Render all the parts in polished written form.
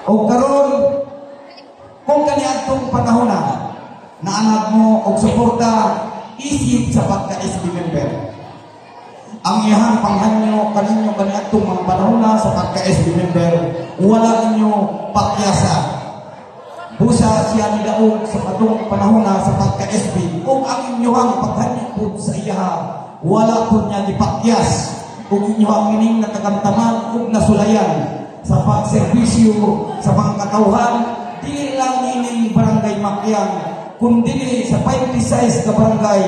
O karon, kung kaniadtong panahon na anak mo og suporta isip sa pagka-SB member. Ang iyang panghanyo kaninyo kaniadtong mga panahon sa pagka-SB member, wala ninyo pakyasa. Busa siya nidaog sa patong panahon sa pagka-SB kung ang inyong paghanyo sa iya, wala po niya dipakyas kung inyong ining natagamtaman kung nasulayan sa pagserbisyo sa mga katauhan, dili lang ining barangay Makyang, kundi sa 56 ka barangay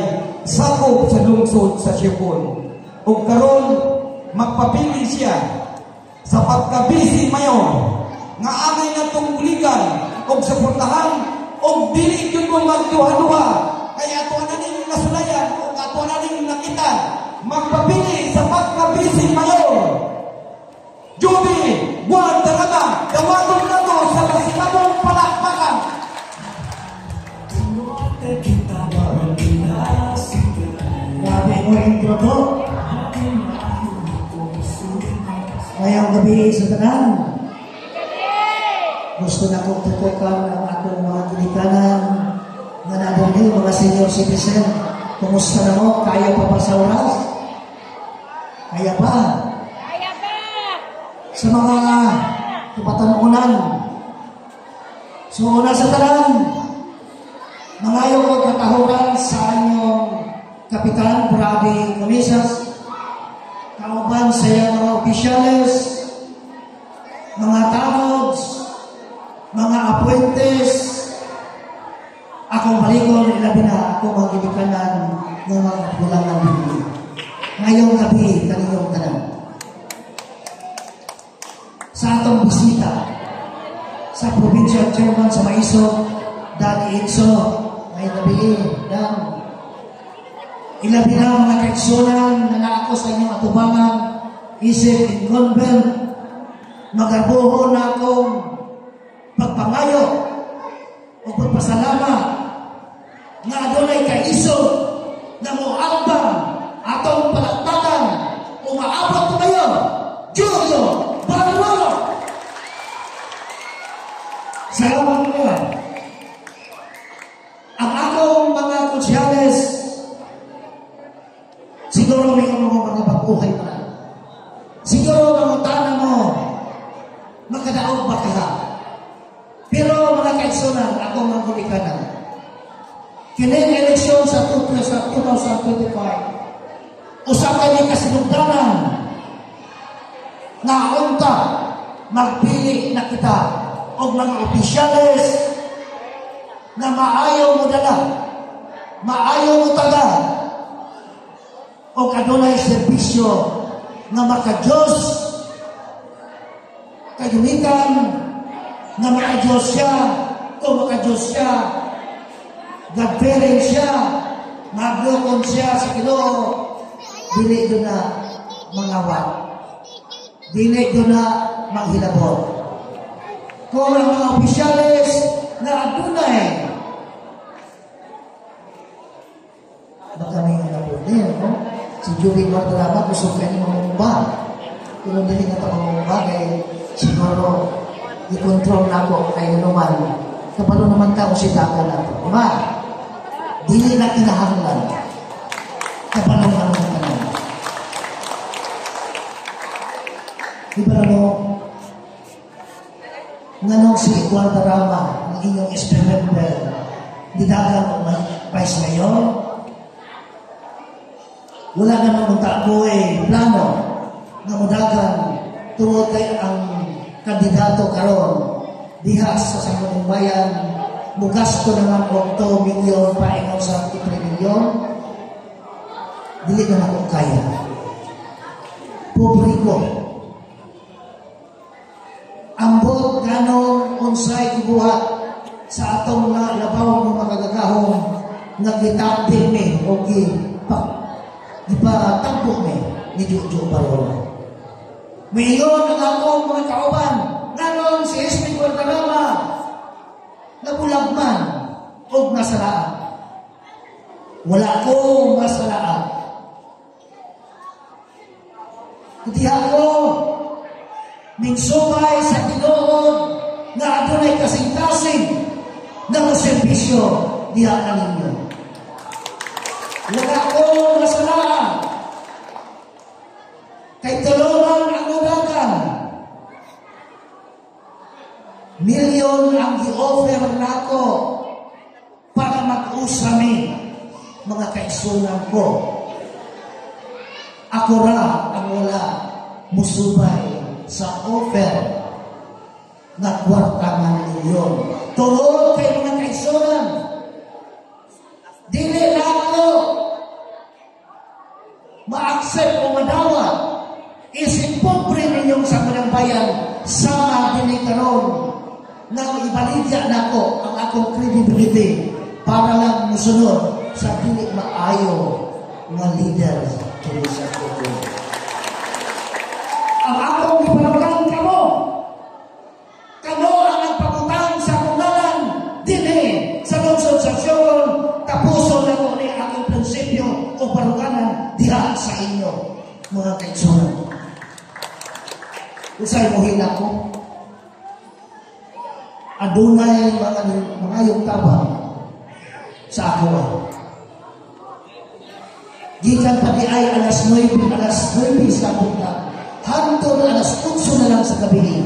sakop sa lungsod sa Siyopon. O karon magpapili siya sa pagkabisi mayor nga angay na tungguligan o suportahan o dili yun mo magduha-duha kaya ato na ning nasulayan o ato na ning nakita magpapili sa pagkabisi mayor. Judy Juan Darama, dawaton na to sa masikabong palakpakan. Grabe mo intro to. Ngayong gabi sa tanan, gusto na kong tutukan ang akong mga kilikanan na nadunil, mga senior citizen. Kumusta na mo? Kaya pa ba sa oras? Kaya pa? Sa mga kapatanunan. So, una sa tanan, mangayo ko katahuran sa inyong Kapitan Brady Comisas, kauban sa iyong mga opisyales, mga tanods, mga appointees, akong balikon, ilabi na ako mga gilikanan ng mga gulangan bibili. Ngayong gabi, kaninyong tanan. Sa atong bisita sa provincial chairman sa Maiso, Danny Itso, ngayong gabi, Dan. Ilabi na mga kaigsunan na naako sa inyong atubangan, isip in convent, magabuho na akong pagpangayo o pagpasalamat na adunay kaiso na moambang atong palakpakan umaabot kayo, Julio Barrolo. Salamat po. Ang akong mga konsyales, siguro may mga pagbuhay pa. Siguro mamutana mo, magkadaog ba kaya? Pero mga kaigsunan, ako mga kulikanan, kining eleksyon sa 2025, usapan niya kasinugdanan na unta magpili na kita o mga opisyales na maayaw mo dala, maayaw mo taga, o kadunay serbisyo na maka-Diyos kayumikan na maka-Diyos siya o maka-Diyos siya God-fearing siya maglukon siya sa Ginoo, dili doon na mangawat, dili doon na manghilabot. Kung ang mga opisyales na adunay baka may nilabot din, no? Si Judy Guardarama, gusto ka niyo mamumba. Pero hindi nga ito mamumba, kaya siguro i-control na ako kayo naman. Kapalo naman ka o sitakan na ito. Diba? Dili na kinahanglan. Kapalo naman ka naman. Diba no? Nanong si Guardarama, ang inyong experimenter, didagang vice mayor, wala naman magtakbo plano na mudagan tungod kay ang kandidato karon diha sa Sangguniang Bayan mugasto naman og 2 milyon paingaw sa 3 milyon dili na ako kaya publiko ambot ganon unsay gibuhat sa atong labaw ng magagahong nagitapin ni o ipatagpok ni Jojo Barolo. Mayon ang akong mga kauban, nanon si S.P. Guardarama, nabulagman o nasalaan. Wala ko masalaan. Kuti ako, minsumay sa tinuod serbisyo diha kaninyo. Wala ko masalaan. Kay tulungan ang udagan. Milyon ang i-offer nako para mag-usami mga kaisunan ko. Ako ra ang wala musubay sa offer na kwarta ng milyon. Tungod kay mga kaisunan, dili na ako ma-accept o madawa. Isip pobre ninyong sa kanang bayan, sama din karon nang ibaligya na ko ang akong credibility para lang musunod sa dili maayo nga leader kini sa kuko. Ang akong ipanawagan kamo ang nagpangutang sa kungalan dinhi sa lungsod sa Sion, tapuson na ko ni akong prinsipyo o baruganan diha sa inyo mga kaigsunan. Usay mo hila ko adunay mga yung tabang sa ako. Gikan pa di ay alas 9 sa punta. Hantod alas 8 na lang sa gabi.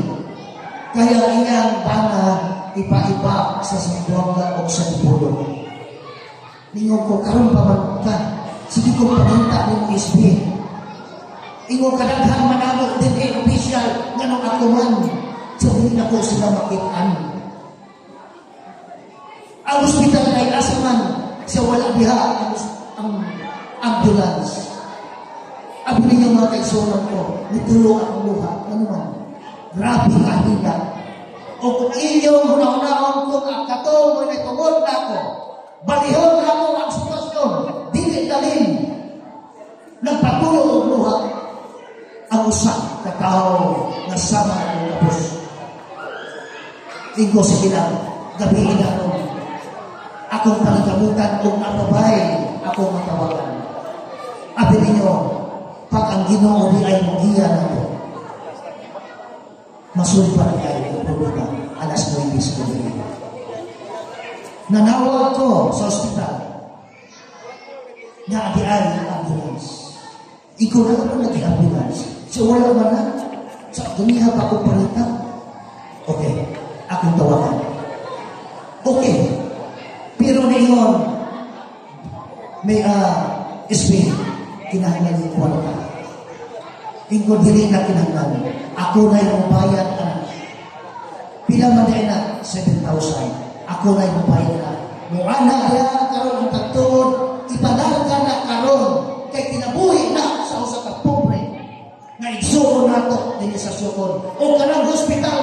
Kaya iyang bana ipa-ipa sa Sambuanga o sa Tipolo. Ningon ko, karon pa man ka. Sige ko paginta ng SB. Ingon kadaghan manalo din kay official nga nung ako man. So hindi na ko sila makitaan. Ang hospital ay asaman siya wala diha ang ambulance. Abi ninyo mga kaisunan ko, nitulo ang luha. Ano man? Grabe ka nila. O kung inyong una-unaon kung ang katong ay tungod na ako, balihon na ako ang sitwasyon, dili dalhin. Nagpatulo ang luha ang usak na tao na sama ng kapos. Tingko sa kilang gabihin na ako. Akong pangkabutan kung napabay akong matawagan. Abi ninyo, pag ang Ginoo di ay magiya na ito, masulpan ay pupunta alas 9 sa gabi. Nanawag ko sa ospital na di ay ambulance. Ikaw na ako nag-ambulance. So wala man na. Sa dumiha pa ako palitan. Okay, akong tawagan. Okay. Pero ngayon, may SB, kinahanglan yung kwarta. Ingko dili na kinahanglan. Ako na yung bayad na. Pila man na 7,000. Ako na yung bayad na. Muana na karon ang pagtuod, ipadalga na karon kay kinabuhi na sa usa ka pobre nga igsuon nato dinhi sa Sukon. O kanang hospital,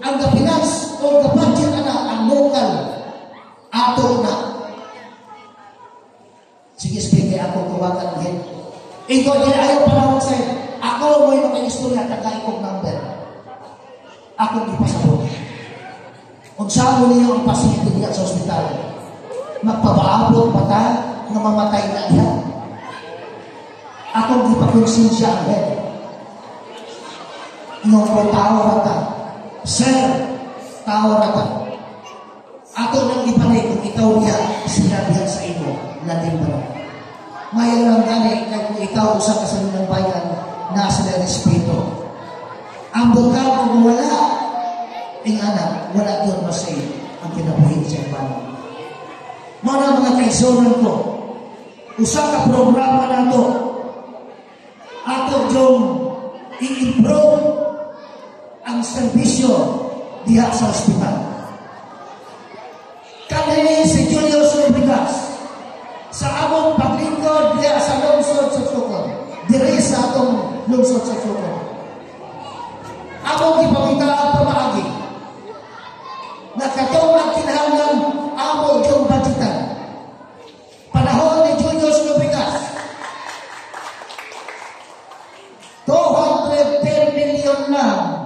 ang gapinas o gabudget na ang lokal ato na. Sige, sige, ako tuwagan din. Ikaw din ayaw panahon sa'yo. Ako mo yung mga-istorya at nagkaikog number. Ako ipasabot. Kung saan mo niyo ang pasyente niya sa ospital, magpabaabot pa ta na mamatay na niya. Ako ipakonsensya ang head. Nung ko tao rata. Sir, tao rata. Ato nang ipanay kung ikaw niya sinabihan sa imo, natin ba? Ngayon lang gani, kung ikaw usap ka sa ng bayan, nasa na respeto. Ang bukal kung wala, anak, wala doon masay ang kinabuhin sa iban. Mga mga kaisunan ko, usap ka programa na ito, ato yung i-improve ang serbisyo diha sa ospital. Kami si Julius Rodriguez sa among paglingkod diya sa lungsod sa Sukon. Diri sa atong lungsod sa Sukon. Among ipamita ang pamaagi na katong ang kinahanglan among yung budgetan. Panahon ni Julius Rodriguez, 210 million lang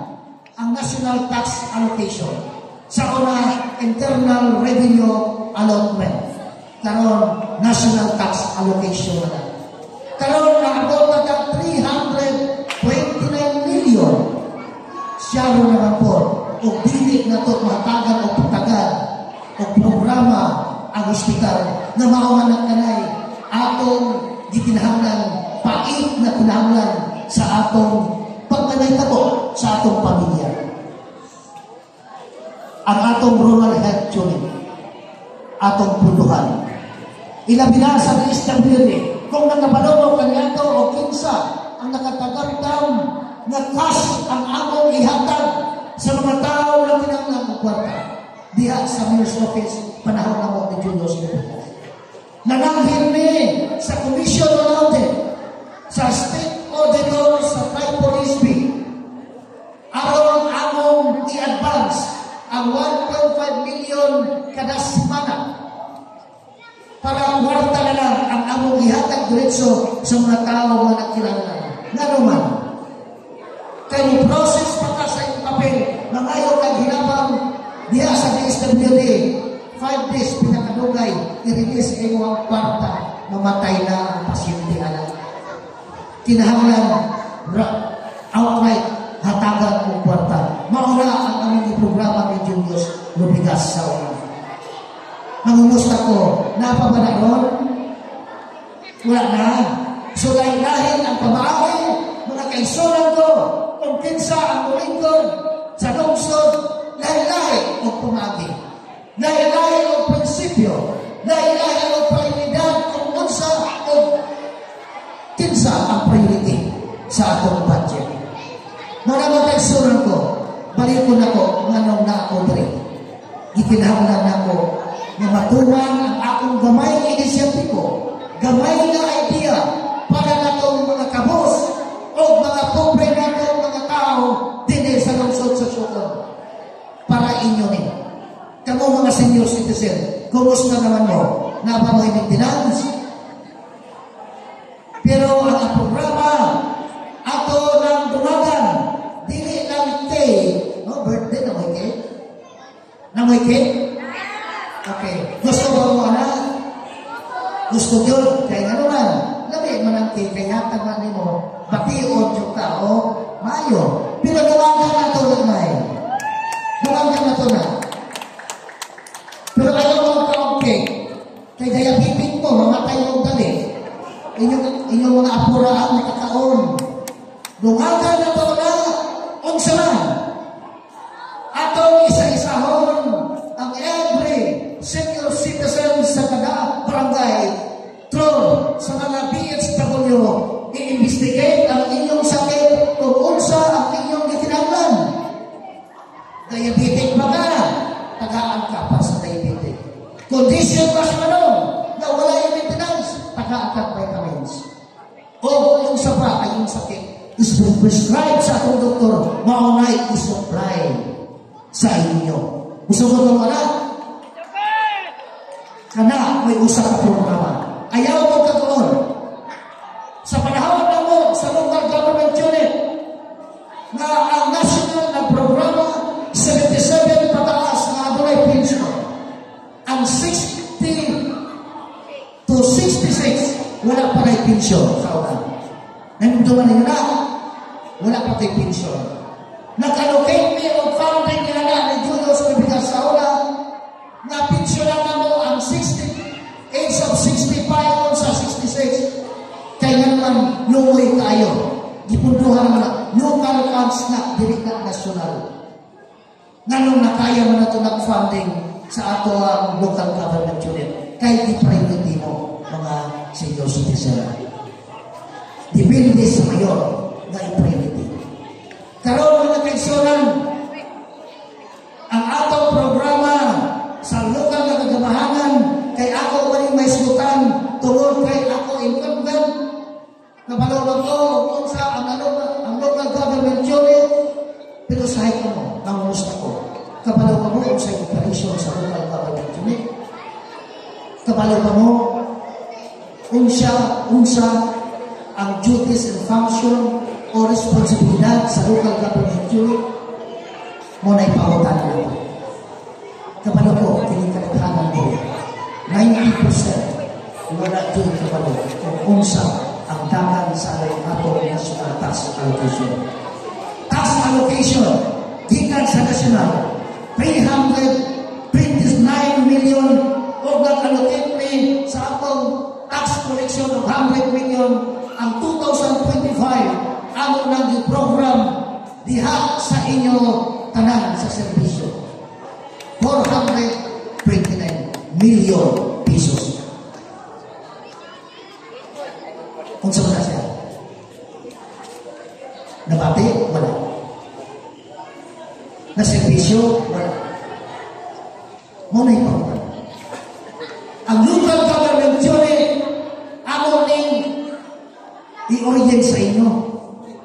ang national tax allocation sa una internal revenue allotment. Karon national tax allocation na. Karon naabot na 329 million. Siya ro naman po o dili na to matagan o patagan o programa ang ospital na maumanak kanay atong gikinahanglan pait na kinahanglan sa atong pagmanaytabo sa atong pamilya. Ang atong rural health unit, atong punduhan. Ilabi na sa DSWD, kung nakabalolo kanyato o kinsa ang nakatagamdam na cash ang among ihatag sa mga tao na kinahanglan ng kwarta diha sa mayor's office panahon na mo ni Julius Lopez. Nananghil ni sa Commission on Audit, sa State Auditor sa Tripolis B, aron among i-advance ang 1.5 million kada semana para kwarta na lang ang among ihatag diretso sa mga tao na nagkilala. Nga naman, kayo process pa ka sa iyong papel, mangayo kang hinabang diha sa DSWD, 5 days pinakadugay, i-release kayo ang kwarta, mamatay na ang pasyente anak. Kinahanglan, outright, hatagan ng kwarta. Mauna ang aming programa ni Julius Lubigas sa una. Mangumusta ko, napabala ron? Wala na. So lahin ang pamahay, mga kaisuran ko, kung kinsa ang mulingkod sa lungsod, lahi-lahi o pumagi. Lahi-lahi o prinsipyo, lahi-lahi o prioridad kung unsa o kinsa ang priority sa atong budget. Mga mga kaisuran ko, balik ko na ko, nganong na ako diri. Ikinahanglan na ko na matuwang ang akong gamay inisyatibo, gamay na idea para na itong mga kabos o mga pobre na itong mga tao din sa lungsod sa sukon. Para inyo ni. Kamu mga senior citizen, kumusta naman mo? Napamay maintenance? Pero ang programa ato ng dumagan, dili lang cake. No, birthday na may cake? Na may cake? Okay. Gusto ba mo anak? Gusto yun. Kaya nga naman, labi mo ng cake, kaya tagman mo, batiyon yung tao, mayo. Pero dumagan na ito lang may. Dumagan na ito na. Pero ayaw mo ang cake. Kaya diabetic mo, mamatay mo dali. Inyong mga apuraan na kakaon. Dumagan na ito na, unsa man. Atong isa-isahon ang every senior citizen sa kada barangay through sa mga BHW i-investigate ang inyong sakit kung unsa ang inyong gikinahanglan. Diabetic ba ka? Tagaan ka pa sa diabetic. Condition ba sa manong na wala yung maintenance? Tagaan ka vitamins. O kung unsa pa ang inyong sakit is prescribed sa atong doktor, maunay i-supply sa inyo. Gusto ko ito anak? Kana may usa ka programa. Ayaw mo ka doon. Sa panahon na mo sa local government unit na ang national na programa 77 pataas na adulay pension. Ang 60 to 66 wala pa rin pension sa una. Nanduman na yun na wala pa rin pension. Nag-allocate me o founding nila na ni Julius Lubigas sa una na pension na mo ang 60 age of 65 on sa 66. Kaya naman lumoy tayo. Gipunduhan mo na local funds na direct national. Nganong nakaya mo na ito ng-funding sa ato ang local government unit. Kahit i-priority mo mga senior citizen. Depende sa mayor na i-priority. Karoon mga kaisuran, ang atong programa sa lokal na kagamahanan kay ako maning may sutan tungod kay ako incumbent kabalong ko kung sa ang local government unit pero sahay ko mo, nangungusta ko kabalong mo kung sa operation sa local government unit kabalong mo unsa ang duties and function o responsibilidad sa local government unit mo na ipahutan na ito. Kapalo ko, kinikakhanan mo, 90% wala din kapalo kung unsa ang dagan sa ating national tax allocation. Tax allocation, gikan sa national, 329 million projection of 100 million ang 2025 amo nang gi-program diha sa inyo tanan sa serbisyo. 429 million pesos. Unsa man na siya? Nabati? Wala. Na serbisyo? Wala. Muna ipang ang local government unit amo ning i-orient sa inyo.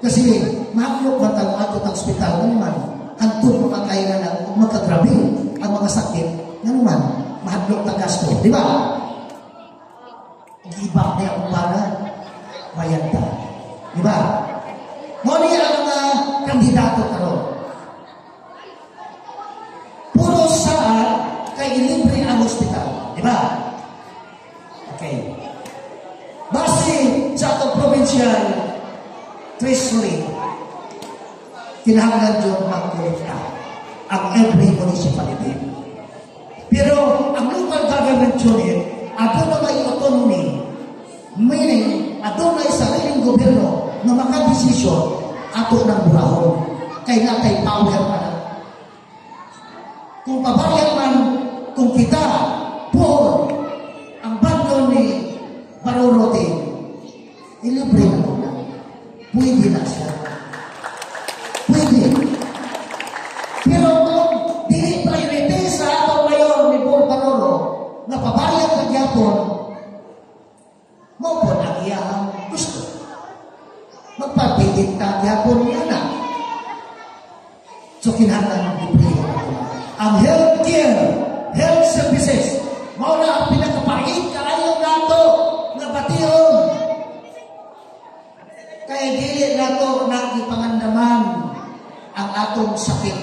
Kasi maklok ba tayo ato ng ospital naman hantod makakaya na magkagrabe ang mga sakit naman mahadlok na gasto. Di ba? Ibang niya kung para bayan ta. Di ba? Muna ang mga kandidato karon. Puro saan kay ilibre ang ospital. Di ba? Okay. Base sa atong provincial treasury, kinahanglan dyan magkulita ang every municipality. Pero ang local government unit, ato na may autonomy, meaning ato na sariling gobyerno na makadesisyon ato ng burahon. Kaya natay power pa na. Kung pabayag man, kung kita, poor, ang bando ni Barorote, ilibre na ko na. Pwede na siya. Pwede. Pero kung dili priority sa atong mayor ni Paul Baroro na pabayag na gyapon, mo po ang iyang gusto. Magpapigit na gyapon niya na. So kinahanglan ng libre na ko. Ang healthcare, health services, mao na ang pinakapait kaayo nato nga bation. Kaya dili nato nagipangandaman ang atong sakit.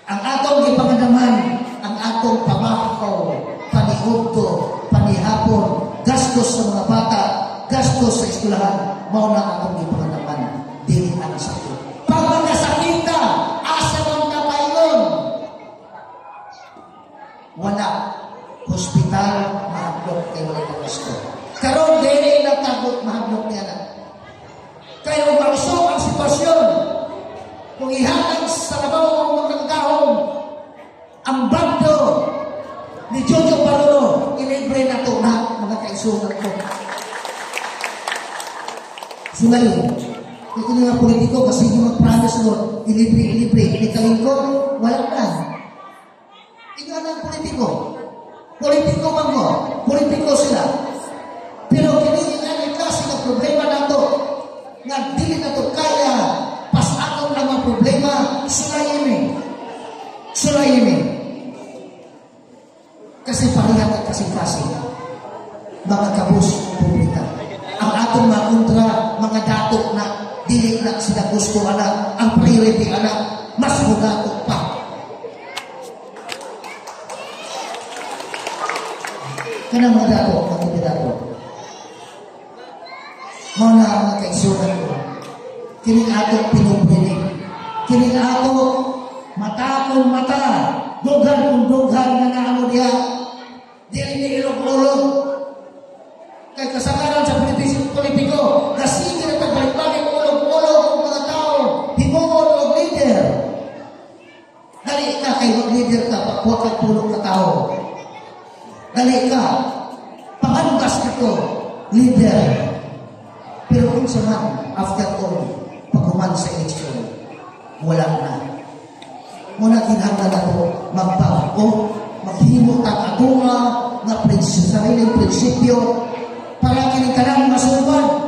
Ang atong gipangandaman ang atong pamakaw, paniudto, panihapon, gastos sa mga bata, gastos sa eskwelahan, mao na atong gipangandaman. Dili ang sakit. Pag magkasakit ka, asa man ka paingon? Wala. Hospital, mahadlok kay wala na gasto. Karon dili na tagot mahadlok niya na. Kaya umausok ang sitwasyon. Kung ihatag sa labaw ang mga kahong, ang bando ni Jojo Barolo, ilibre na ito na mga kaisunan ko. Sulayo. Ito nga politiko kasi yung mag-promise nun, ilibre, inikalingkod, wala na. Ito ang politiko. Politiko man mo, politiko sila. Pero kinikilan kasi ng problema na ito, nga dili na ito kaya, pas atong na mga problema, sulayin. Kasi parihat at kasing-kasing, mga kabus publika. Ang atong mga kontra, mga dato na dili na sila gusto anak, ang priority anak, mas mudato pa. Kanang mga dato, mga dato. Mga mga kaisunan ko, kining atong pinupinig, kining atong mata kung mata, dughan kung dughan na naano diya, dili ni ilog-ulog. Kay kasagaran sa politiko, kasi na tagbalik-balik ulog-ulog ang mga tao, himungol o leader. Dali ka kay mag-leader ka, pagkuha tulong na tao. Dali ka, pangandas ka to, leader. Pero kung saman, after all, pagkuman sa eleksyon, wala na. Muna kinahanglan na ito, magbago, maghimot ang atunga, na sariling prinsipyo, para kinikanang masuban.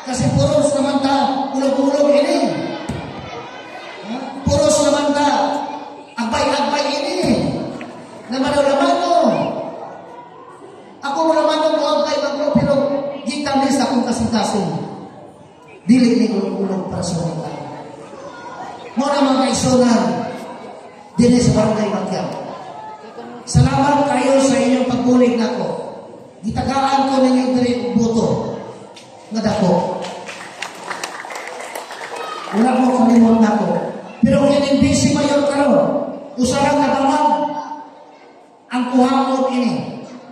Kasi puros naman ta, ulog-ulog ini. Puros naman ta, agbay-agbay ini. Namano-lamano. Ako mo naman ang mga agbay-agbay, pero gitamis akong kasing-kasing. Dili ni ulog-ulog para sa mga. Muna mga kaisunan, dili sa barangay Magyang. Salamat kayo sa inyong pagbulig na ko. Gitagaan ko ninyong diri buto nga dako. Wala mo kalimot na ko. Pero kining busy mayor karon, usarang natamag ang kuhamon ini.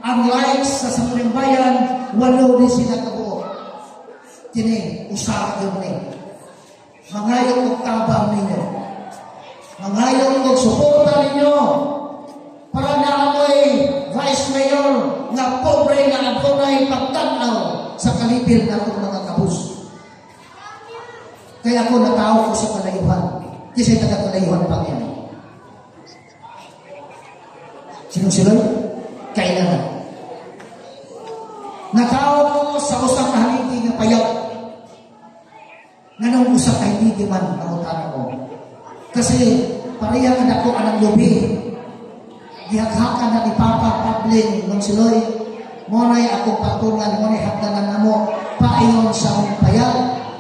ang likes sa Sangguniang Bayan, 8 din sila kabuo. Kini, usaha yun ni. Mangayong og tabang ninyo. Mangayong og suporta ninyo. Para na amoy Vice Mayor na pobre na adunay pagtanaw sa kalipil na itong mga kabus. Kaya ako natao ko sa kalayuhan. Kasi taga-kalayuhan pa yan. Sinong-sinoy? Kailangan. Nakao ko sa usang haligi na payaw. Nanong usap ay hindi man namutan ako. Kasi pareha na ako anang lubi. Gihaghakan na ni Papa Pabling ng siloy. Monay akong patungan, monay hagdanan na mo. Paingon sa akong payaw.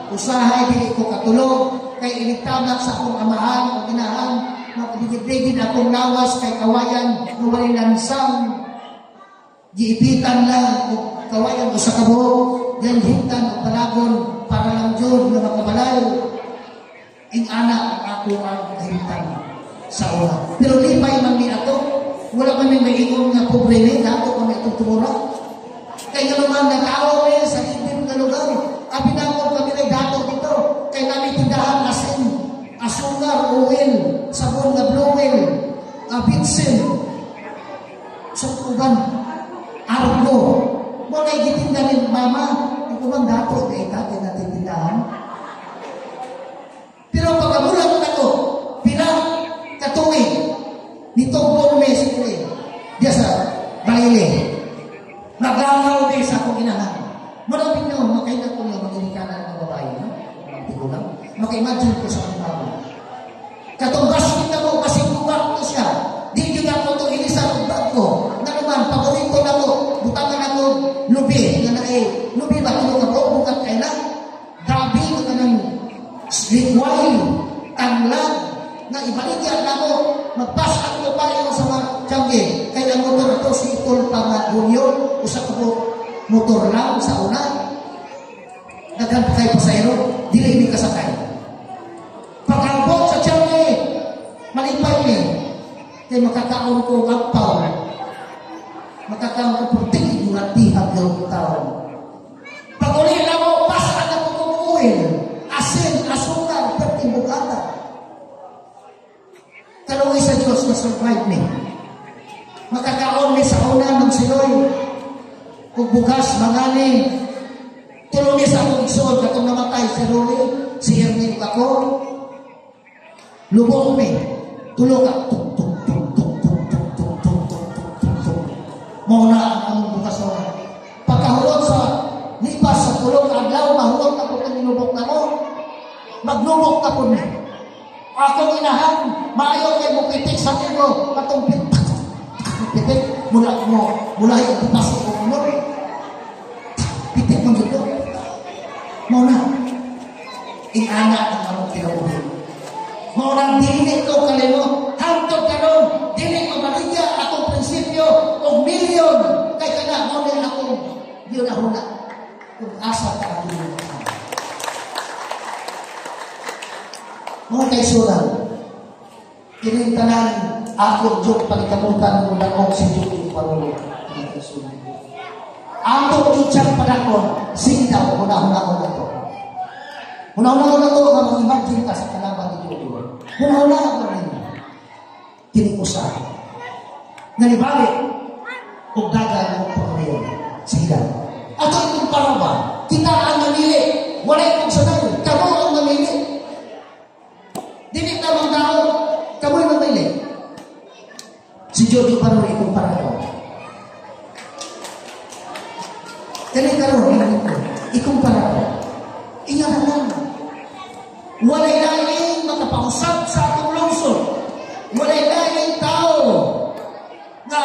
Usahay, hindi ko katulog. Kay initamak sa akong amahan o ginahan. Magdigid-digid akong lawas kay kawayan. Nuwalay lansang. Giipitan lang o kawayan o sa kabo. Yan hintan o palagon. Para lang dyan na makabalay. Ing anak ako ang hintan sa una. Pero lipay man ni ato. Wala man may ingon nga problema. Dato kami itong tumura. Kaya naman nakaaw sa ibig na lugar. Abinangol kami na dato dito. Kaya namin tindahan asin, asungar, oil, sabon na blue oil, bitsin, sa tuban, argo. Muna igitinda ni mama, ito bang dato na itatay natin tindahan? Pero pagkamulang ako, pinang katuwi, nitong Gomez, diya sa Balile, naglangaw din sa akong inahan. Maraming nyo, makailan ko yung mag-inikanan ng babae, no? Tigulang. Maka-imagine ko sa mga babae. Katumbas kita mo, kasi buwak ko siya. Di yun ako ito, inisang bag ko. Na naman, paborito na ko, butangan ako, lubi. Nga na lubi ba, tulog ako, bukat kayo na. Gabi, ka ng likway, tanglad, na ibaligyan na ko, magpasan ko pa yung sa mga tiyangge. Kaya motor ito, si Itol Pangagunyo, usa ko po, motor lang sa una. Daghan pa kayo pasayro, dili hindi kasakay. Pag-ambot sa tiyangge, malipay niya. Kaya makakaon ko agpaw. Makakaon ko puting inulatihag ng taon. Pag-uli lang mo, pasan na po kong oil, asin, asungan, pertimbog ata. Kalaway sa Diyos na survive me. Makakaon ni sa una ng siloy. Kung bukas, mangani. Tulong niya sa akong igsoon. Katong namatay si Rolly, si Ernie ako. Lubong me. Tulong ka. Mauna ang among bukas na. Pagkahulog sa lipas sa tulong adlaw, mahulog na po kung nilubok na mo. Maglubok na po me. Akong inahan, maayaw kayo mupitik sa tino. Katong pitik, mula yung pipasok ko mo. Pitik mo dito. Muna, inanak ang among kinabuhin. Muna, dili ko kalino, hantod ka nun, dili ko maligya akong prinsipyo o milyon. Kaya na, muna akong yun na huna. Kung asa ka ang yun. Mga kaisuran, kinintanan ako Diyok pagkamutan mo ng oxygen yung parulo. Mga kaisuran. Ako Diyok panakon, sindaw, una-una to. Una-una to, nga mag-imagine ka sa kalaban ni Diyok. Una-una ako rin. Tinikusa. Nanibalik, kung daga ng pangalayon. Sila. At itong paraba, kita ang namili. Walay kong sanay, kamo ang namili. Dili na mga tao, kamoy mamili. Si Jojo Parol, ikumpara ko. Dili karoon, ikumpara ko. Iyan na lang. Walay laing makapausap sa atong lungsod. Walay laing tao na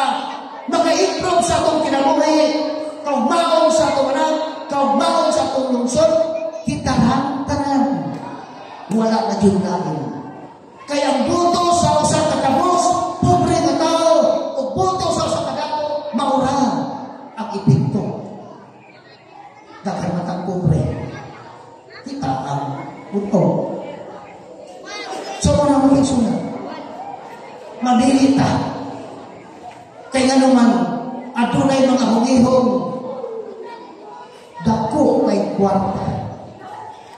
maka-improve sa atong kinabuhi. Kaugmaon sa atong anak, kaugmaon sa atong lungsod. Kitahan-tanan. Wala na dyan namin. Kaya ang buto sa usang kakabos, pobre na tao, o buto sa usang kadato, maura ang ipinto. Dakarmatang pobre. Kita ang buto. So, mga mga sunod. Mabilita. Kaya nga naman, adunay mga hungihong dako kay kwarta.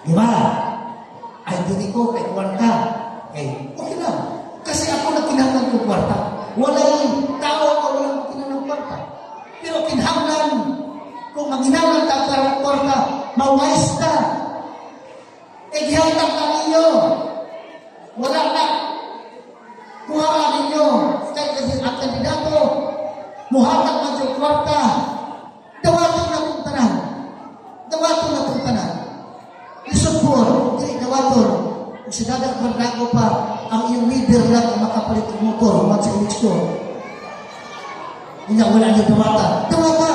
Di ba? Ay, dili ko kay kwarta. Okay lang. Kasi ako na kinahanglan ko kwarta. Walang tao ako walang kinahanglan kwarta. Pero kinahanglan, kung maghinanglan ka karang kwarta, mawais ka. Gihanglan ka ninyo. Wala na. Kuhaan ninyo. Kaya ang kandidato, muhatag man yung kwarta. Dawaton na kong tanan. Dawaton na kong tanan. Isupor, hindi dawaton. Kung sinadak ko pa, ang iyong leader lang ang makapalit ng motor, man sa eleksyon. Hindi wala niyo dawata. Dawata!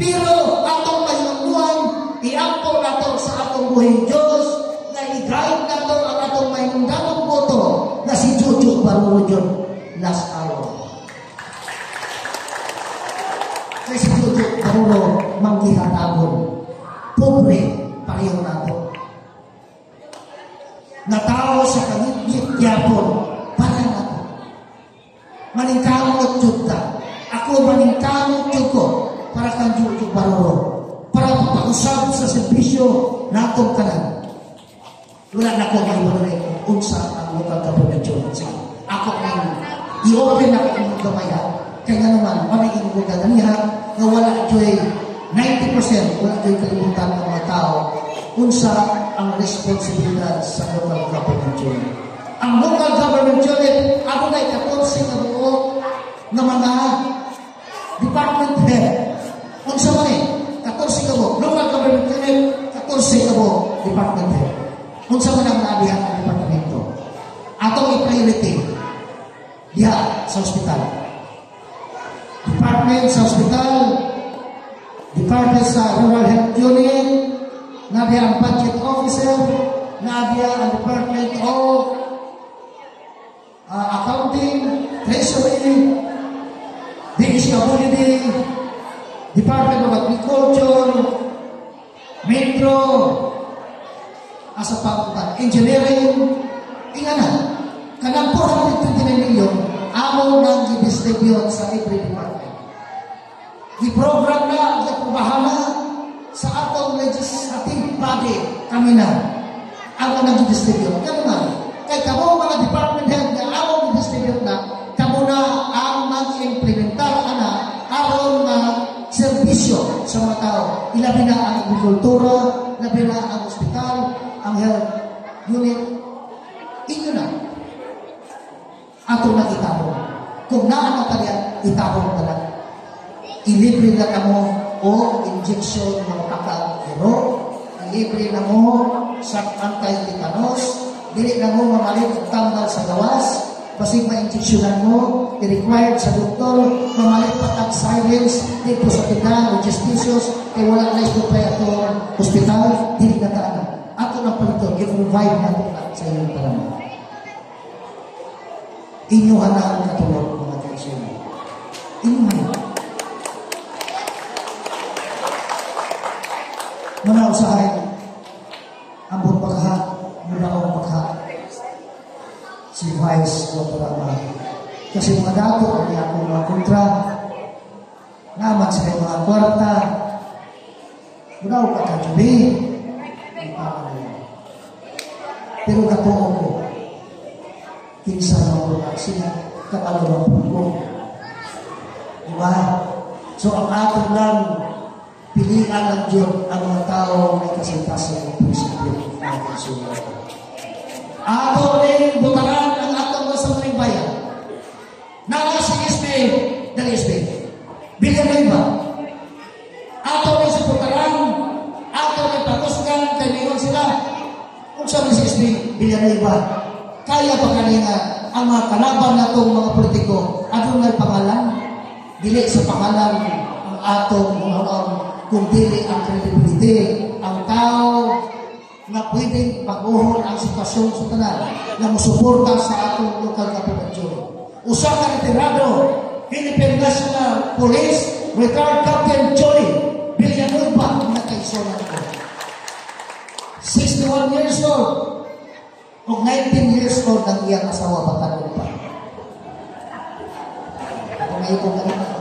Pero atong mayunguan, iampo na to sa atong buhay Diyos, na i-drive na to ang atong mayunganong boto, na si Jojo Barujon last hour. Kaya si Jojo Baruro manggihatabon. Pobre, pareho na to. Natao sa kangit-ngit yapon, para na to. Maningkamot juta. Ako maningkamot juko para kang Jojo Baruro. Para pag-usap sa servisyo na atong kanan. Wala na ko may manunin kung unsa ang local government unit. Ako ang i-open na ko ang gamaya. Kaya naman, maningin ko gaganiha na wala joy 90% wala joy kalimutan ng mga tao unsa ang responsibilidad sa local government unit. Ang local government unit, ako na 14 na buo na mga department head. Unsa man eh, 14 ka buo. Local government unit, 14 ka buo department head. Unsa man ang naabihan ng departamento. Atong i-priority diha sa ospital. Department sa ospital, department sa rural health unit, nabiya ang budget officer, nabiya ang department of accounting, treasury, DSWD, department of agriculture, metro, asa pa engineering, ingana, kanang 429 million, among nang i-distribute sa every department. I-program na, i-probahan na sa atong legislative body kami na among nang i-distribute. Yan naman, kay kamo mga department head na among i-distribute na, kamo na ang mag-implementar na aron na serbisyo sa mga tao. Ilabi na ang agrikultura, ilabi na ang ospital, ang health unit, inyo na. Ato na itahong. Kung naan na tayo, itahong na lang. Ilibre na kamo o injection ng kakagiro, ilibre na mo sa anti-tetanos, dili na mo mamalit at tanggal sa gawas, basig ma-injeksyonan mo, i-required sa doktor, mamalit patag silence, dito sa tindahan o justicious, kaya wala na ispopayator, hospital, dili na taana. Ato na palito, i-provide natin sa iyong parang. Inyuhan na ang katulog mga kaisyon. Inyuhan na. Muna usahay, ambot pagha, muna akong pagha, si Vice Watarama. Kasi mga dato, kami akong mga kontra, naman sa mga kwarta, muna ako kakajubi, pero katuo ko, kinsa na ako sila kapalawang ko. Diba? So ang ato lang, pilihan ng Diyos ang mga tao may kasintasan ng prinsipyo ng konsumo. Ato rin butaran ang atong masamang bayan. Nala si SB, dali SB. Bilyan na iba. Ato rin sa butaran, ato rin pagusgan, kailangan sila. Kung sabi si SB, bilyan na iba. Kaya pa kanina ang mga kalaban na itong mga politiko, ano may pangalan? Dili sa pangalan ang atong kung dili ang credibility, ang tao na pwedeng pag-uhon ang sitwasyon sa tanan na musuporta sa atong local government unit. Usa ka retirado, Philippine National Police, retired Captain Joy Villanueva, na kaisonan ko. 61 years old. Kung 19 years old ang iyang asawa, patagal pa. Kung ngayon ko ganito.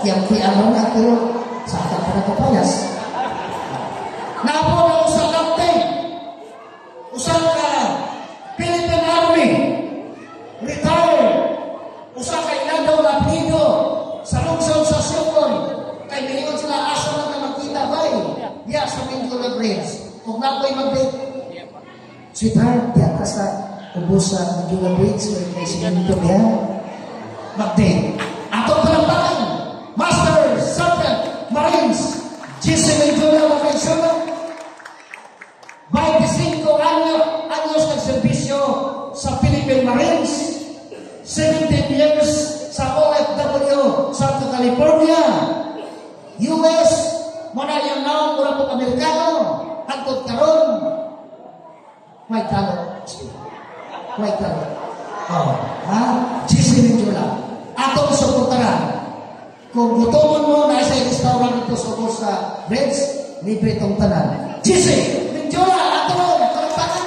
Kiyang-kiyang mo na, pero saka ka na kapayas. Napo na usang kapten, usang ka Philippine Army, retired, usang ka inadaw na apelido sa lungsod sa Siyokon, kay mayroon sila asa na makita bay, diya sa Mindula Bridge. Kung na po'y mag-date, sweetheart, diya ka sa ubos sa Mindula Bridge, kay sinunod niya, mag-date. Atong palampakan, Master Sergeant Marines, GC Mindula Makaisuna, 25 anyos nagserbisyo sa Philippine Marines, 17 years sa OFW, Santa California, US, muna yung naong mura po Amerikano, hangtod karon, white talent. White talent. GC Mindula. Atong suportaran. Kung gutomon mo na isa restaurant dito sa Reds, libre itong tanan. GC Mindula, atong kalagpakan.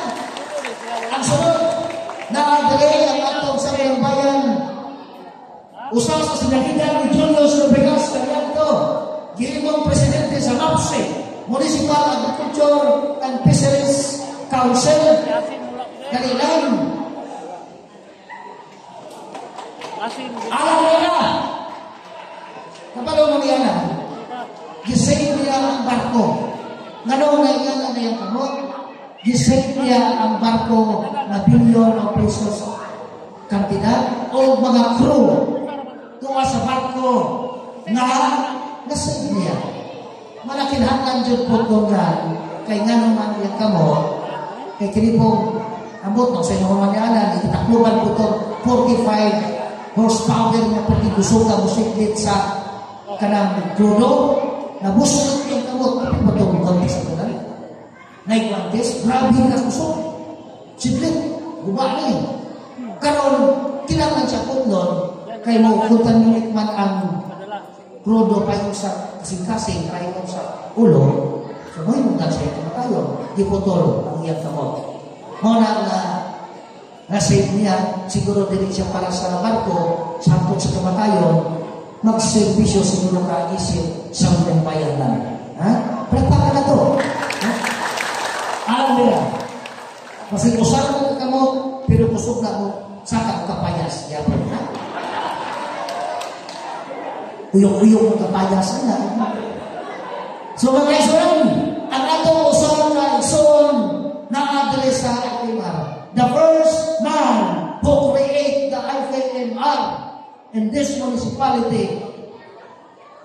Ang sunod, na-delay ang atong sa mayang bayan. Usaw sa sinagitan ni Julius Robegas Carianto, gilimong presidente sa MAPSE, Municipal Agriculture and Fisheries Council, Kalilan. Alam mo na, kapalo mo niya na, gisave niya ang barko. Ngano na iyan na yung kamot, gisave niya ang barko na bilyon o pesos kantidad o mga crew tuwa sa barko na nasave niya. Malakinhangan dyan po kung kay nga naman yung kamot, kay kinipong ambot no, sa inyo mga nialan, itakluban po ito 45 horsepower na pagkigusuga musiklit sa kanang crudo, nabusulot yung kamot, kapit ba ito mong sa kanan? Naikwantes, grabe ka kusok. Siklit, guba na yun. Karoon, kailangan siya putlon, kay maukutan ngunit man ang crudo pa yung sa kasing-kasing, pa yung sa ulo, so mo yung dansay na tayo, iputol ang iyang kamot. Muna na-save niya, siguro din siya para sa barko, sampot sa kamatayon, mag-servisyo siguro ka-isip sa mga bayan lang. Ha? Prepara na to. Ha? Alam nila. Kasi usahan mo ka mo, pero kusog na mo, saka kapayas. Yan po na. Uyong-uyong kapayas na. So mga kaisuran, ang atong usahan na igsoon na adres sa IFMR. The first man who create the IFMR in this municipality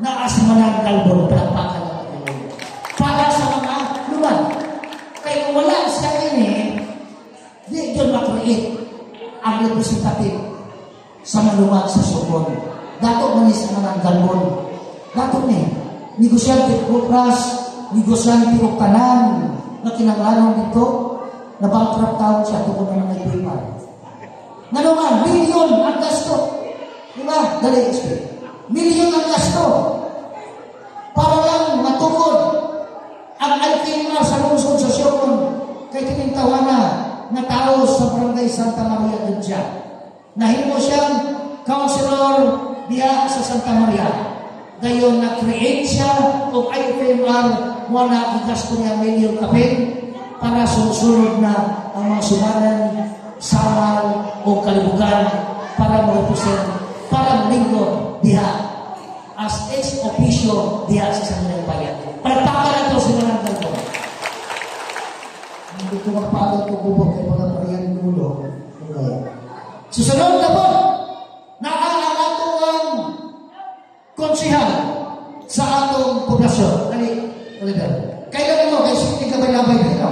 na Asmanang Galbon, palapakan natin. Para sa mga luman. Kaya wala sa ini, di yun makreate ang representative sa maluwag sa Sokon. Dato man sa Asmanang Galbon. Dato ni, negosyante Kupras, negosyante Kanan, na kinanglanong dito, na bankrupt taon siya tukod na mga ipipan. Nga naman, milyon ang gasto. Diba? Dali, explain. Milyon ang gasto. Para lang matukod ang IFMR sa lungsod sa Siyokon kay kinintawana na tao sa barangay Santa Maria Dudja. Nahimo siyang councilor diya sa Santa Maria. Dayon na-create siya o IFMR mo na igasto niya milyon kapin para susunod na ang mga sumanan, samal o kalibugan para mag-represent, para malingkod diha as ex-officio diha sa Sangguniang Bayan. Palagpakan na ito sa mga nagdalto. Hindi ko magpaalat ko bubog kay mga pariyan ng ulo. Susunod na po, nakakalato ang konsihal sa atong poblasyon. Dali, Oliver. Kailan mo, kay sige ka ba labay dito?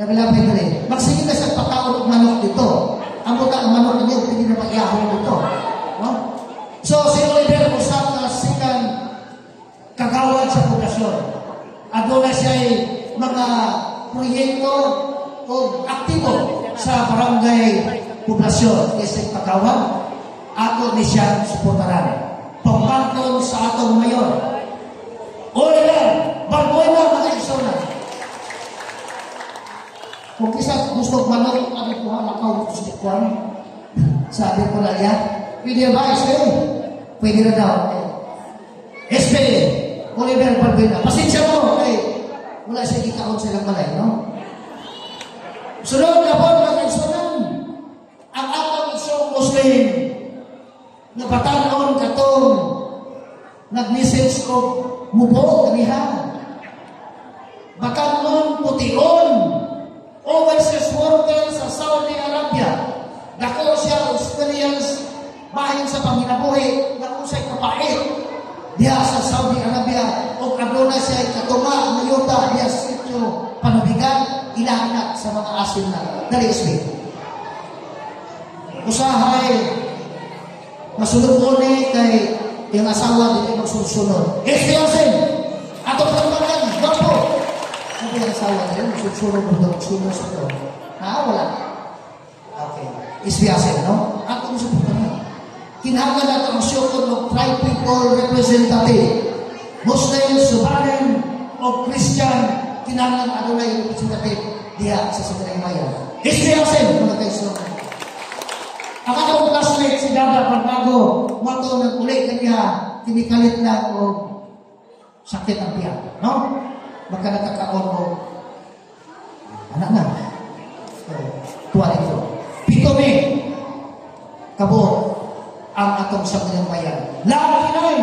Labay ka rin. Magsige ka sa pataon ng manok dito. Ang buta ang manok niya, hindi na mag-iahon dito. No? So, si Oliver, usap na sikan kagawad sa poblasyon. Ado na siya mga proyekto o aktibo sa barangay poblasyon. Kasi kagawad, ato ni siya suportaran. Pagpantong sa atong mayor. Oliver, barboy na mga isona. Kung kisa gusto manok, ano po, lakaw gusto kuhan. Sabi ko na niya, pwede ba, Pwede na daw. SP, Oliver Barbena. Pasensya mo, wala siya ikaon silang malay, no? Sunod na po, mga kaisunan, ang atong isang Muslim na patanon katong nag-message ko mubo kanihan. Bakanon pution overseas worker sa Saudi Arabia. Dako siya experience bahin sa panginabuhi na usay kapait diya sa Saudi Arabia o aduna siya katuma mayuta diya sa sitio panubigan ilanak sa mga asin na. Dali ismi. Usahay masulog mo kay yung asawa dito magsusunod. Istiyasin! Ato pagpagan, wapo! Ano yung asawa dito? Magsusunod mo daw, susunod. Wala. Okay. Istiyasin, no? Ato magsusunod. Kinahanglan nato ang siyokon ng tribe people representative. Muslim, Subanen, o Christian, kinahanglan ano na yung representative diya sa Sangguniang Bayan. Istiyasin! Mga kaisunod. Ang akong classmate si Dada Pagbago, mato ng uli kanya, kinikalit lang o sakit ang tiyan. No? Baka nakakaon o anak na. Tuwa ito. Pitome, kabo, ang atong Sangguniang Bayan. Lakinay!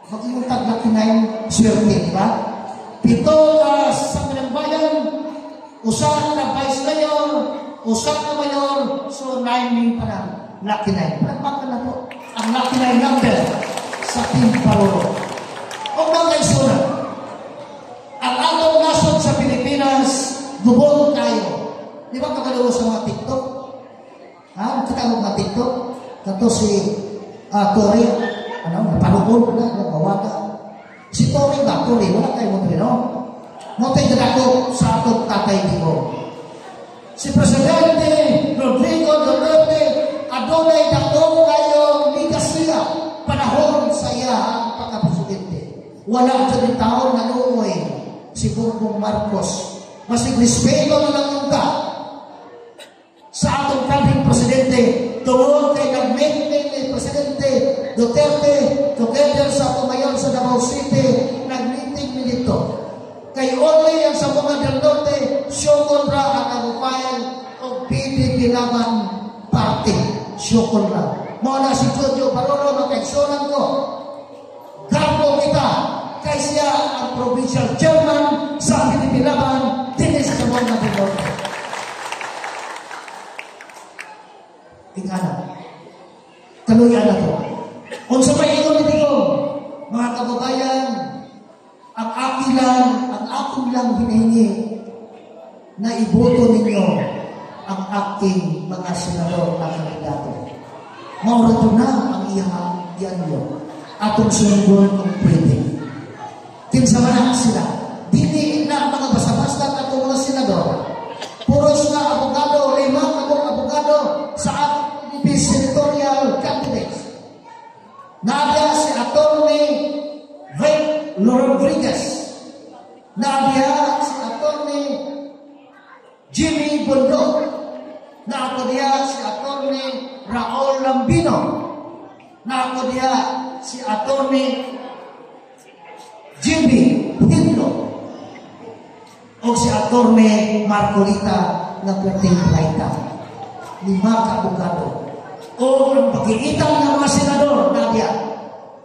Mag-iuntag lakinay, swerte, di ba? Pito na Sangguniang Bayan, usahan na vice mayor, usak na mayor, so 9 min pa lang. Lucky 9. Palagpakan na po ang lucky 9 number sa Team Parolo. O mga kaisunan, ang atong nasod sa Pilipinas, gubong tayo. Di ba kakalawa sa mga TikTok? Nakatawag mga TikTok? Kato si Tori, napanuod na, nagbawaga. Si Tori ba? Tori, wala tayo mo rin, no? Motay na ako sa atong tatay ko. Si Presidente Rodrigo Duterte adunay dako kayo ligasya panahon sa iya ang pagka-presidente. Wala dyan yung taon na nuoy si Bongbong Marcos. Masig respeto na lang yung ka sa atong kanting presidente tungod kay nag-maintain ni Presidente Duterte together sa pumayon sa Davao City nag-meeting nito. Kay only ang sa mga del Norte, show kontra ang nag-file o PDP naman party. Show kontra. Muna si Jojo Barolo, makaiksunan ko. Garbo kita, kay siya ang provincial chairman sa PDP naman, dinis sa mga del Norte. Tingnan. Kaluyan na to. Kung sa may ito mga kababayan, ang aking lang hinihingi na iboto ninyo ang aking mga senador at kandidato. Maurato na ang iyan nyo. Atong sunod ng pwede. Kinsa man sila. Dili na mga basa-basta atong mga senador. Puros na abogado, 5 abogado sa ating senatorial candidates. Nadia si Atty. Ray Rodriguez. Nadia si Atty. Jimmy Bondo. Nadia si Atty. Raul Lambino. Nadia si Atty. Jimmy Hidlo. O si Atty. Marcolita na Puerting Plaita. 5 kabukado. O ang pag-iitang ng mga senador, Nadia,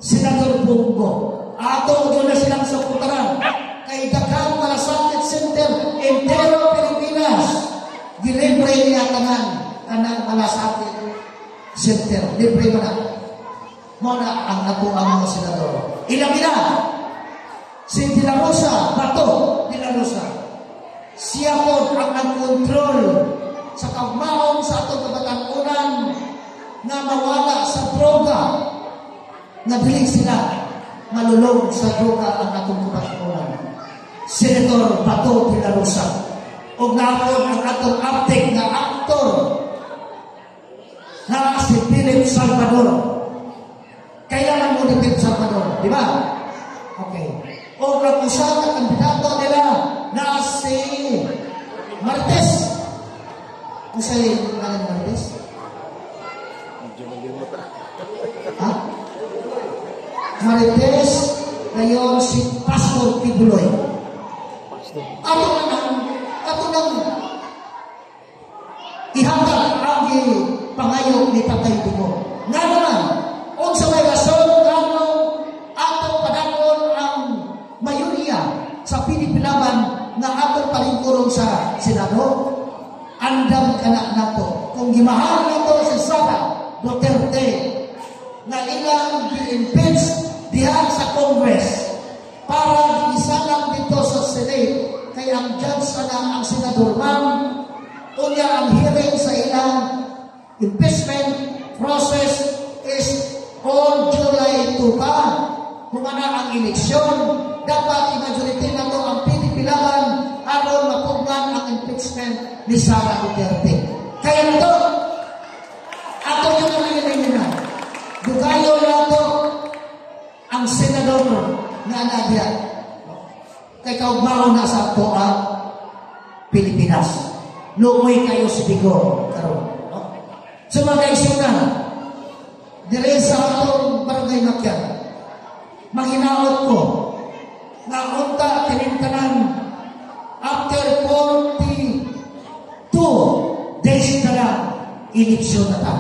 Senador Bongo, ato doon na silang supportaran kay daghang malasakit center entero Pilipinas dilibre niya kanang malasakit center libre man na ang ato ang mga senador ilang ina si De La Rosa Bato De La Rosa siya po ang nag-control sa kagmaon sa atong kabatanunan na mawala sa droga na dili sila malulong sa droga ang atong kabatanunan. Senator Bato de la Rosa o napon ang atong aptek na aktor na si Philip Salvador. Kailangan mo ni Philip Salvador, di ba? Okay. O nag-usa na kandidato nila na si Martes. Kasi Martes? Ha? Marites, ngayon si Pastor Pibuloy. Ato nang ihatag ang pangayo ni Tatay Dugo. Nga naman, kung sa may rason, atong padanon ang mayoriya sa Pilipilaban na atong palingkuron sa Senado, andam kanak nato. Kung gimahal nato si Sara Duterte na ilang gi-impeach diha sa Congress para isalang dito sa Senate, kaya ang judge sana ang Senador Ma'am, unya ang hearing sa ilang impeachment process is on July 2 pa. Kung ano ang eleksyon, dapat i-majority na to ang Pilipilaban aron mapugnan ang impeachment ni Sara Duterte. Kaya na to, ato yung nangyayari na. Dugayo na to ang senador na Nadia. Kaya kaugmao na sa ato ang Pilipinas. Lumoy kayo sa Bigo. So mga kaisunan, dire sa atong barangay Makyan, manghinaot ko na unta tinintanan after 42 days na lang eleksyon na ta.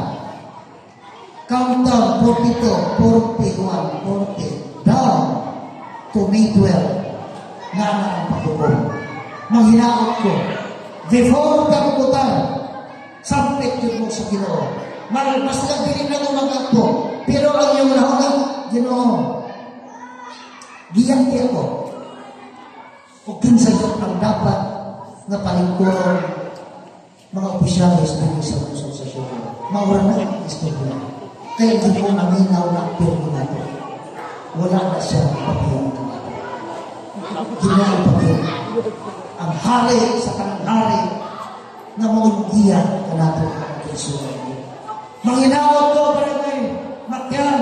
Countdown 42, 41, 40 down to May 12 na ang pagkukulang. Manghinaot ko before kapukutan, sampit yun mo sa Ginoo. Mas nagdirin na ng mga po. Pero ang iyong lahat, Ginoo, giyanti ako. O kinsa yun ang dapat na palingkuran mga opisyalis na sa asosasyon. Maura na ang istorya. Kaya hindi mo naminaw na ang pirmi nato. Wala na siya papiyan ka nato. Ginoo papiyan. Ang hari sa kanang hari na maungiyan ka nato ang kisunan. Manginawag ko barangay Makyan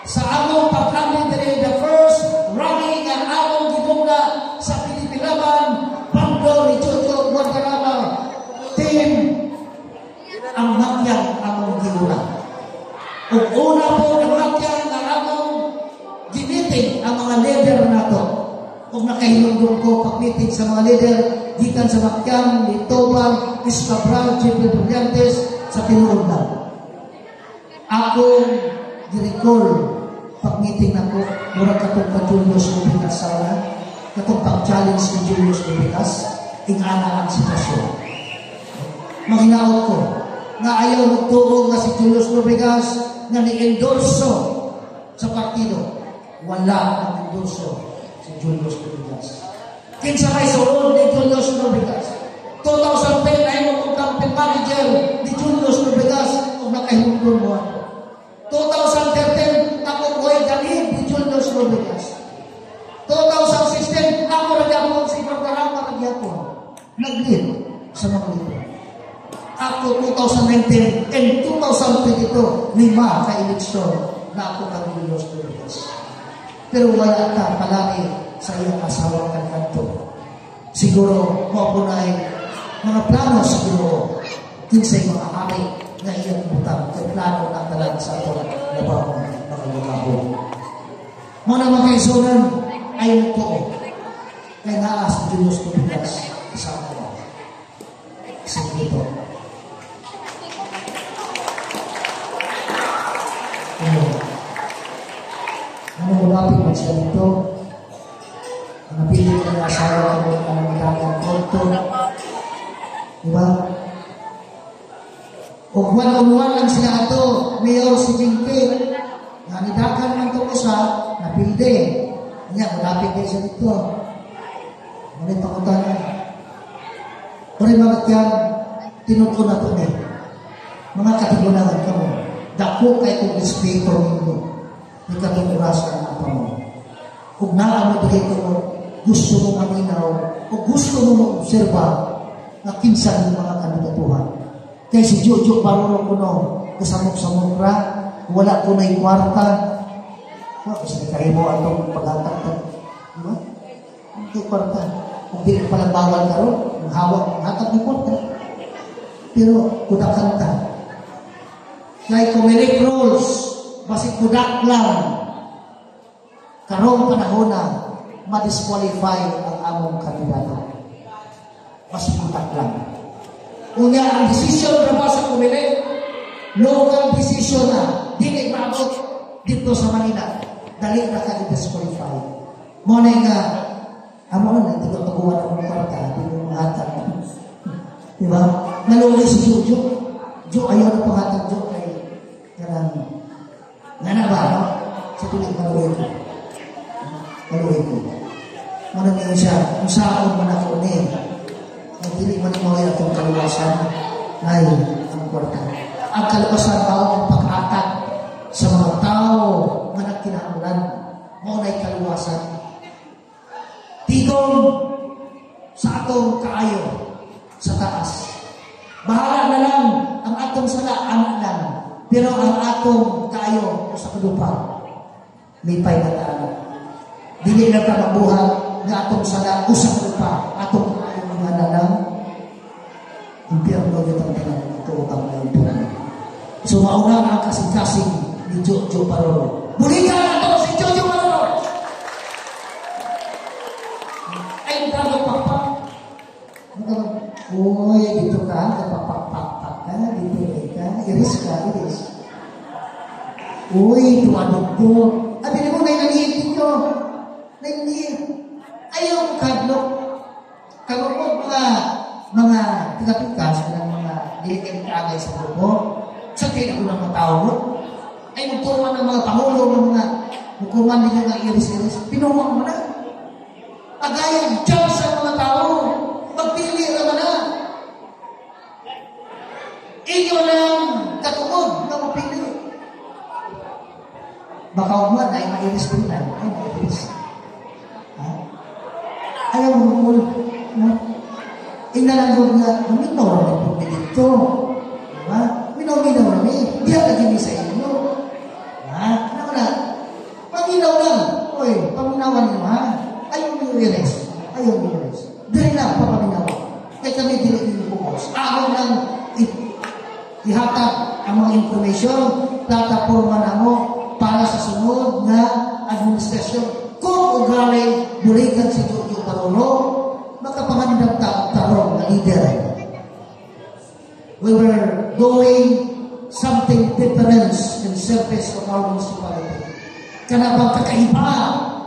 sa among pagkandidate, the first running ang among gidungga sa Pilipilaban, bando ni Chucho Guadarrama, team ang Makyan among gidungga. Ug una po ang Makyan ang among giniting ang mga leader nato. Kung nakahilungdong ko pag-meeting sa mga leader gikan sa Makyan, Litoban, Iscabral, Chiple Brillantes sa tinuod na. Ako di-recall pag-meeting ako murag katong ka Julius Lubikas sana, katong pag-challenge ni Julius Lubikas, ingana ang sitwasyon. Manghinaot ko na ayaw magtuong na si Julius Lubikas na ni-endorso sa partido. Wala ang endorso si Julius Lubikas. Kinsa kay suod ni Julius Lubikas. 2010 ay mo campaign manager ni Julius Lubikas kung nakahimundon mo ako. 2013 ako ko'y dalhin ni Julius Lubikas. 2016 ako nagyapon si Guadarrama nagyapon. Nag-lead sa mga libro. Ako 2019 and 2022 5 ka-eleksyon na ako kang Julius Lubikas. Pero wala ka palagi sa iyong asawa kang kanto. Siguro mapunay mga plano siguro kinsay mga hari na iyang butang kay plano na talag sa ato labang mga lugabo. Mga mga kaisunan ay ito kay naa si Julius Lubikas sa ato. Sige ito. Ano lapit mo siya dito? Napili ko na asawa ko ang nagdagang konto. Diba? O one-on-one lang sila ito, Mayor si Jinky. Nanidakan man ito ko sa napilde. Kanya, malapit din siya dito. Malit ako tayo. Pero mga kyan, tinutko na ito eh. Mga katigunahan ka mo. Dako kay kong respeto ninyo. May katungurasan ang pa mo. Kung naano dito mo, gusto mo maminaw, o gusto mo mag-observa na kinsan yung mga kandidatuhan. Kaya si Jojo Baruro ko no, kasamok-samok ra, wala ko na yung kwarta. Kasi kayo mo atong pag-atak. Diba? Ito kwarta. Kung di pala bawal ka ron, ang hawak, hatag ng kwarta. Pero, kudakan ka. Kay kumilik rules, basig budak lang, karong panahon na, ma-disqualify ang among kandidato. Basig budak lang. Una, ang desisyon na ba sa kumilik, local decision na, di maabot dito sa Manila, dali na ka i-disqualify. Muna nga, amo na, hindi ko pag-uwan ng kwarta, hindi mo mahatag. Diba? Naluli si Jojo. Jo, ayaw na pangatag Jo kay kanang nga ba, no? Sa tulig, maluwi ko. Maluwi ko. Muna niyo siya, kung saan man ako ni, nagdili man mo ay atong kaluwasan, ay ang kwarta. Ang kaluwasan ba ang pag-atag sa mga tao na nagkinahanglan, mo na'y kaluwasan. Tigong sa atong kaayo sa taas. Bahala na lang ang atong sala, anak lang. Pero ang atong kaayo sa kalupa, lipay na tayo. Dili na ka mabuhat na atong sala, usang kalupa, atong kaayo mga nalang, impyerno yun ang talang ito utang na impyerno. So mauna ang kasing-kasing ni Jojo Parolo. Bulikan na to si Jojo Parolo! Ay, dami papa. Uy, dito ka, kapapak-pak ka, dito ka, iris ka, iris. Uy, tumanong ko. Abi mo, nainaniit nyo. Nainaniit. Ayaw mo kadlok. Kalukod mga tigapikas ng mga dilikin kaagay sa grupo. Sa kaya ko ng mga tao mo. Ay, magturuan ng mga pangulo ng mga hukuman ninyo ng iris-iris. Pinuwang mo na. Agayan, dyan sa mga tao. Magpili naman na. Inyo lang katungod na mapili. Baka uman ay mainis din na. Ay, mainis. Ayaw mo mo. Inalangod na, minaw na po dito. Minaw-minaw na ni. Di ako lagi sa inyo. Ano na? Paminaw lang. Uy, paminawan niyo ha. Ayaw mo yung iris. Ayaw mo yung iris. Dili lang, papaminawa. Kaya kami dili yung bukos. Ako lang ihatag ang mga information, plataforma na mo para sa sunod na administrasyon. Kung ugali, bulikan si Jojo Parolo, makapangandag tarong na leader. We were doing something different in service of our municipality. Kanabang kakaiba,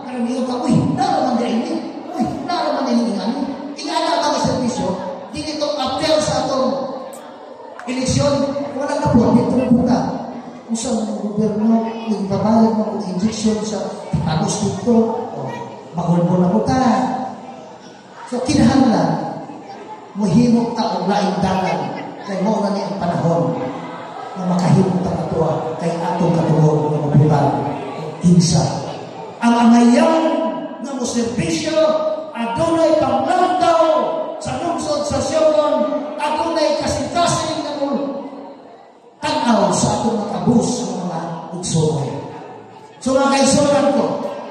kanang iyo ka, uy, naraman din ini. Uy, naraman din ini. Ingana ba ang servisyo? Di ito apel sa atong eleksyon, wala na po, dito na punta. Kung saan ng gobyerno, ibabayad mo kung injection sa talos dito, magulbo na po ta. So, kinahanglan, muhimok ta o laing dalan, kay mo na niya ang panahon na makahimok ta katuwa kay atong katuwa ng mabulan. Kinsa. Ang angayan na mo servisyo, adunay panglantaw sa lungsod sa Siogon, adunay kasing-kasing na mo tanaw sa atong makabus ng mga igsoon. So mga kaisuran ko,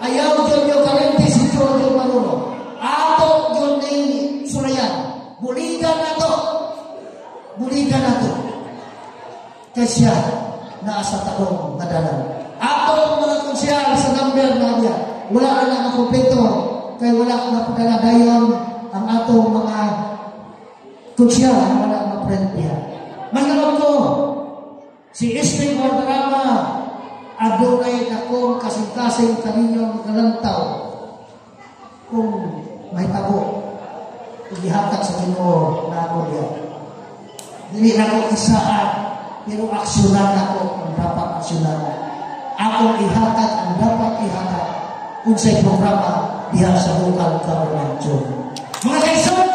ayaw dyan yung karente si Jojo Parolo. Ato yun ni surayan. Buligan na to. Buligan na to. Kasi naasa takong nadalan. Ato mga konsyal sa number na niya. Wala na ang kompleto. Kaya wala na pagkaladayon ang atong mga konsyal. Wala na friend niya. Manawag ko, si Esther Guardarama, adunay akong kasing-kasing kaninyong kalantaw kung may tabo, ihatag sa Ginoo na ako diya. Dili na ako isaan, pero aksyonan ako ang dapat aksyonan. Akong ihatag ang dapat ihatag kung sa programa diya sa local government. Mga kaisan,